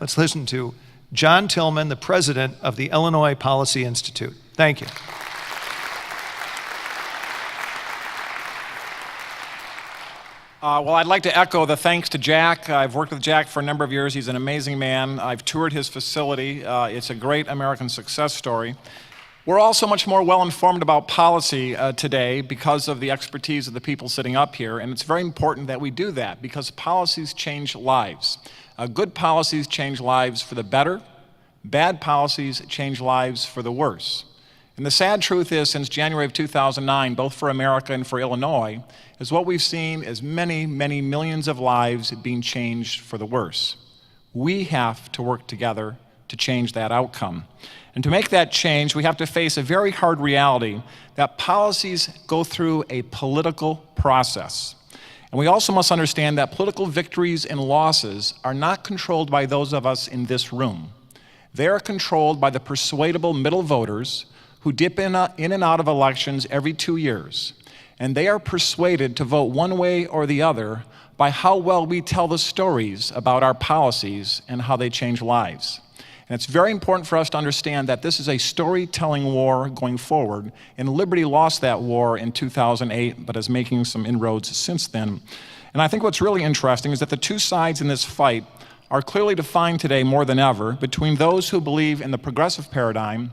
let's listen to John Tillman, the president of the Illinois Policy Institute. Thank you. Well, I'd like to echo the thanks to Jack. I've worked with Jack for a number of years. He's an amazing man. I've toured his facility. It's a great American success story. We're all so much more well-informed about policy today because of the expertise of the people sitting up here, and it's very important that we do that because policies change lives. Good policies change lives for the better. Bad policies change lives for the worse. And the sad truth is, since January of 2009, both for America and for Illinois, is what we've seen is many, many millions of lives being changed for the worse. We have to work together to change that outcome. And to make that change, we have to face a very hard reality that policies go through a political process. And we also must understand that political victories and losses are not controlled by those of us in this room. They are controlled by the persuadable middle voters who dip in and out of elections every 2 years. And they are persuaded to vote one way or the other by how well we tell the stories about our policies and how they change lives. And it's very important for us to understand that this is a storytelling war going forward, and Liberty lost that war in 2008, but is making some inroads since then. And I think what's really interesting is that the two sides in this fight are clearly defined today more than ever between those who believe in the progressive paradigm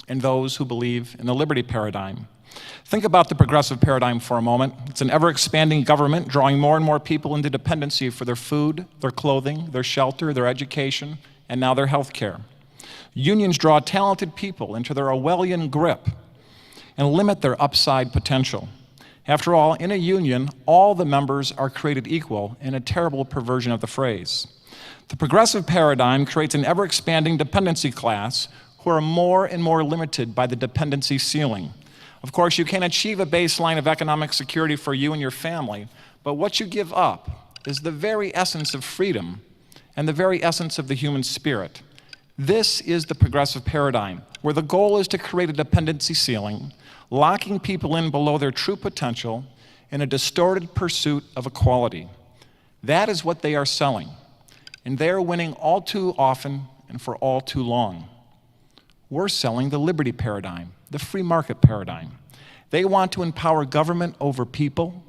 and those who believe in the liberty paradigm. Think about the progressive paradigm for a moment. It's an ever-expanding government drawing more and more people into dependency for their food, their clothing, their shelter, their education, and now their health care. Unions draw talented people into their Orwellian grip and limit their upside potential. After all, in a union, all the members are created equal in a terrible perversion of the phrase. The progressive paradigm creates an ever-expanding dependency class who are more and more limited by the dependency ceiling. Of course, you can achieve a baseline of economic security for you and your family, but what you give up is the very essence of freedom and the very essence of the human spirit. This is the progressive paradigm, where the goal is to create a dependency ceiling, locking people in below their true potential in a distorted pursuit of equality. That is what they are selling, and they are winning all too often and for all too long. We're selling the liberty paradigm, the free market paradigm. They want to empower government over people.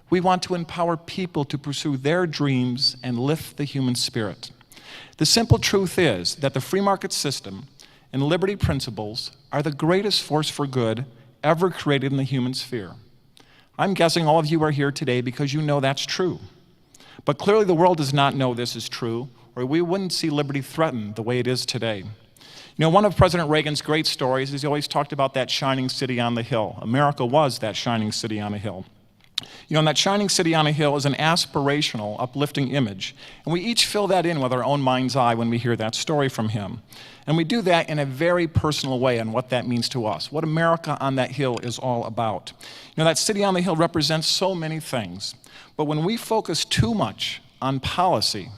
We want to empower people to pursue their dreams and lift the human spirit. The simple truth is that the free market system and liberty principles are the greatest force for good ever created in the human sphere. I'm guessing all of you are here today because you know that's true. But clearly the world does not know this is true, or we wouldn't see liberty threatened the way it is today. You know, one of President Reagan's great stories is he always talked about that shining city on the hill. America was that shining city on a hill. You know, and that shining city on a hill is an aspirational, uplifting image. And we each fill that in with our own mind's eye when we hear that story from him. And we do that in a very personal way on what that means to us, what America on that hill is all about. You know, that city on the hill represents so many things. But when we focus too much on policy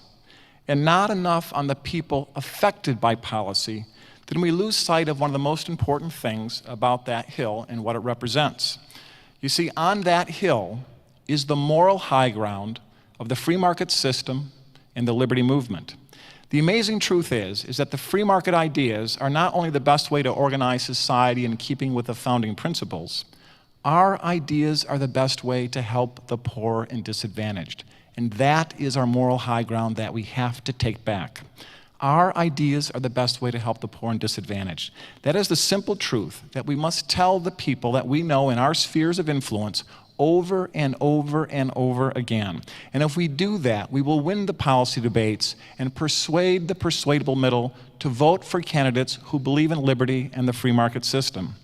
and not enough on the people affected by policy, then we lose sight of one of the most important things about that hill and what it represents. You see, on that hill is the moral high ground of the free market system and the liberty movement. The amazing truth is that the free market ideas are not only the best way to organize society in keeping with the founding principles, our ideas are the best way to help the poor and disadvantaged. And that is our moral high ground that we have to take back. Our ideas are the best way to help the poor and disadvantaged. That is the simple truth that we must tell the people that we know in our spheres of influence over and over and over again. And if we do that, we will win the policy debates and persuade the persuadable middle to vote for candidates who believe in liberty and the free market system.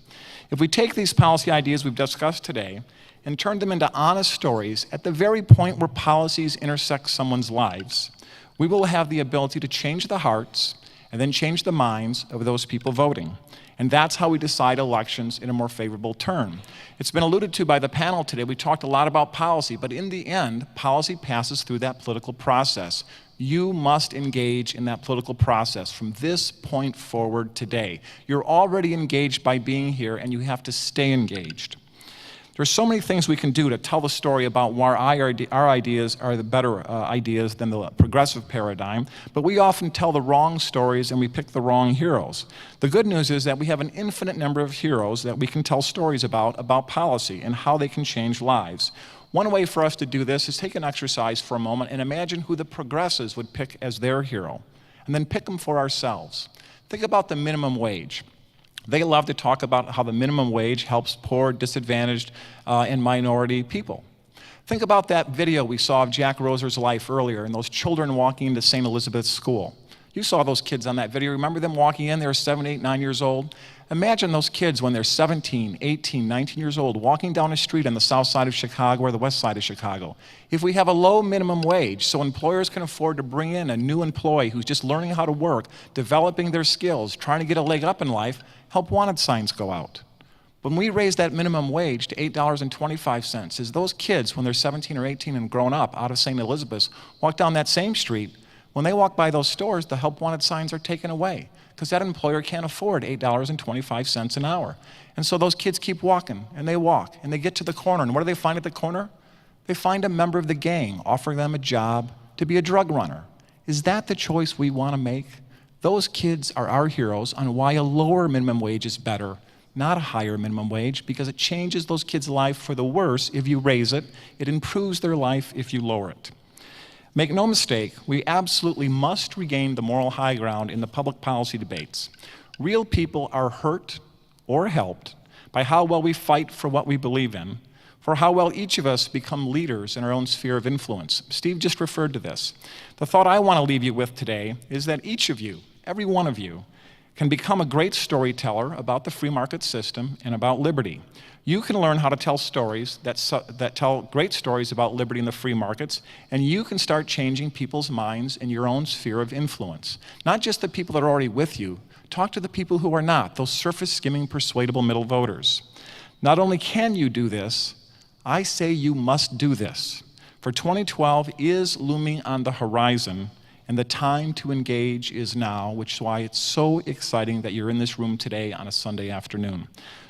If we take these policy ideas we've discussed today and turn them into honest stories at the very point where policies intersect someone's lives, we will have the ability to change the hearts and then change the minds of those people voting. And that's how we decide elections in a more favorable turn. It's been alluded to by the panel today. We talked a lot about policy, but in the end, policy passes through that political process. You must engage in that political process from this point forward today. You're already engaged by being here, and you have to stay engaged. There's so many things we can do to tell the story about why our ideas are the better ideas than the progressive paradigm, but we often tell the wrong stories and we pick the wrong heroes. The good news is that we have an infinite number of heroes that we can tell stories about policy and how they can change lives. One way for us to do this is take an exercise for a moment and imagine who the progressives would pick as their hero, and then pick them for ourselves. Think about the minimum wage. They love to talk about how the minimum wage helps poor, disadvantaged, and minority people. Think about that video we saw of Jack Roser's life earlier and those children walking into St. Elizabeth's School. You saw those kids on that video. Remember them walking in? They were 7, 8, 9 years old. Imagine those kids when they're 17, 18, 19 years old, walking down a street on the south side of Chicago or the west side of Chicago. If we have a low minimum wage so employers can afford to bring in a new employee who's just learning how to work, developing their skills, trying to get a leg up in life, help wanted signs go out. When we raise that minimum wage to $8.25, as those kids, when they're 17 or 18 and grown up out of St. Elizabeth's, walk down that same street, when they walk by those stores, the help wanted signs are taken away because that employer can't afford $8.25 an hour. And so those kids keep walking, and they walk, and they get to the corner, and what do they find at the corner? They find a member of the gang offering them a job to be a drug runner. Is that the choice we want to make? Those kids are our heroes on why a lower minimum wage is better, not a higher minimum wage, because it changes those kids' life for the worse if you raise it. It improves their life if you lower it. Make no mistake, we absolutely must regain the moral high ground in the public policy debates. Real people are hurt or helped by how well we fight for what we believe in, for how well each of us become leaders in our own sphere of influence. Steve just referred to this. The thought I want to leave you with today is that each of you, every one of you, can become a great storyteller about the free market system and about liberty. You can learn how to tell stories that tell great stories about liberty and the free markets, and you can start changing people's minds in your own sphere of influence. Not just the people that are already with you. Talk to the people who are not, those surface-skimming, persuadable middle voters. Not only can you do this, I say you must do this. For 2012 is looming on the horizon, and the time to engage is now, which is why it's so exciting that you're in this room today on a Sunday afternoon.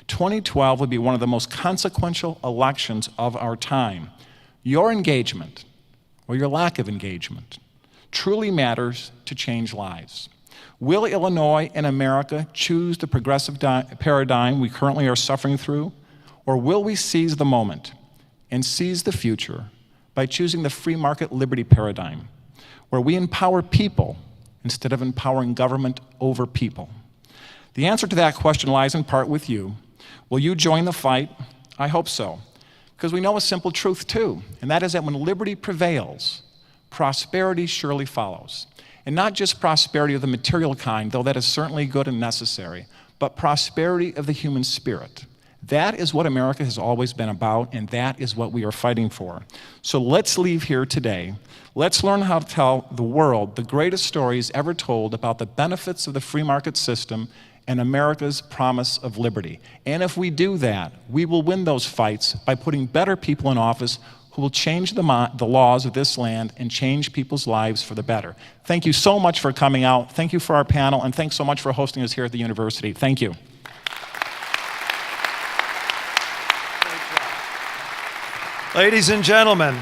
2012 will be one of the most consequential elections of our time. Your engagement, or your lack of engagement, truly matters to change lives. Will Illinois and America choose the progressive paradigm we currently are suffering through, or will we seize the moment and seize the future by choosing the free market liberty paradigm, where we empower people instead of empowering government over people? The answer to that question lies in part with you. Will you join the fight? I hope so. Because we know a simple truth too, and that is that when liberty prevails, prosperity surely follows. And not just prosperity of the material kind, though that is certainly good and necessary, but prosperity of the human spirit. That is what America has always been about, and that is what we are fighting for. So let's leave here today. Let's learn how to tell the world the greatest stories ever told about the benefits of the free market system and America's promise of liberty. And if we do that, we will win those fights by putting better people in office who will change the laws of this land and change people's lives for the better. Thank you so much for coming out. Thank you for our panel, and thanks so much for hosting us here at the university. Thank you. Ladies and gentlemen,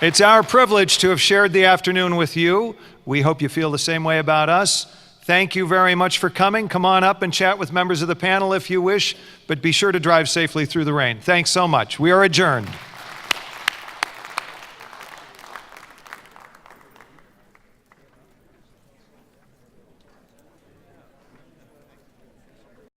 it's our privilege to have shared the afternoon with you. We hope you feel the same way about us. Thank you very much for coming. Come on up and chat with members of the panel if you wish, but be sure to drive safely through the rain. Thanks so much. We are adjourned.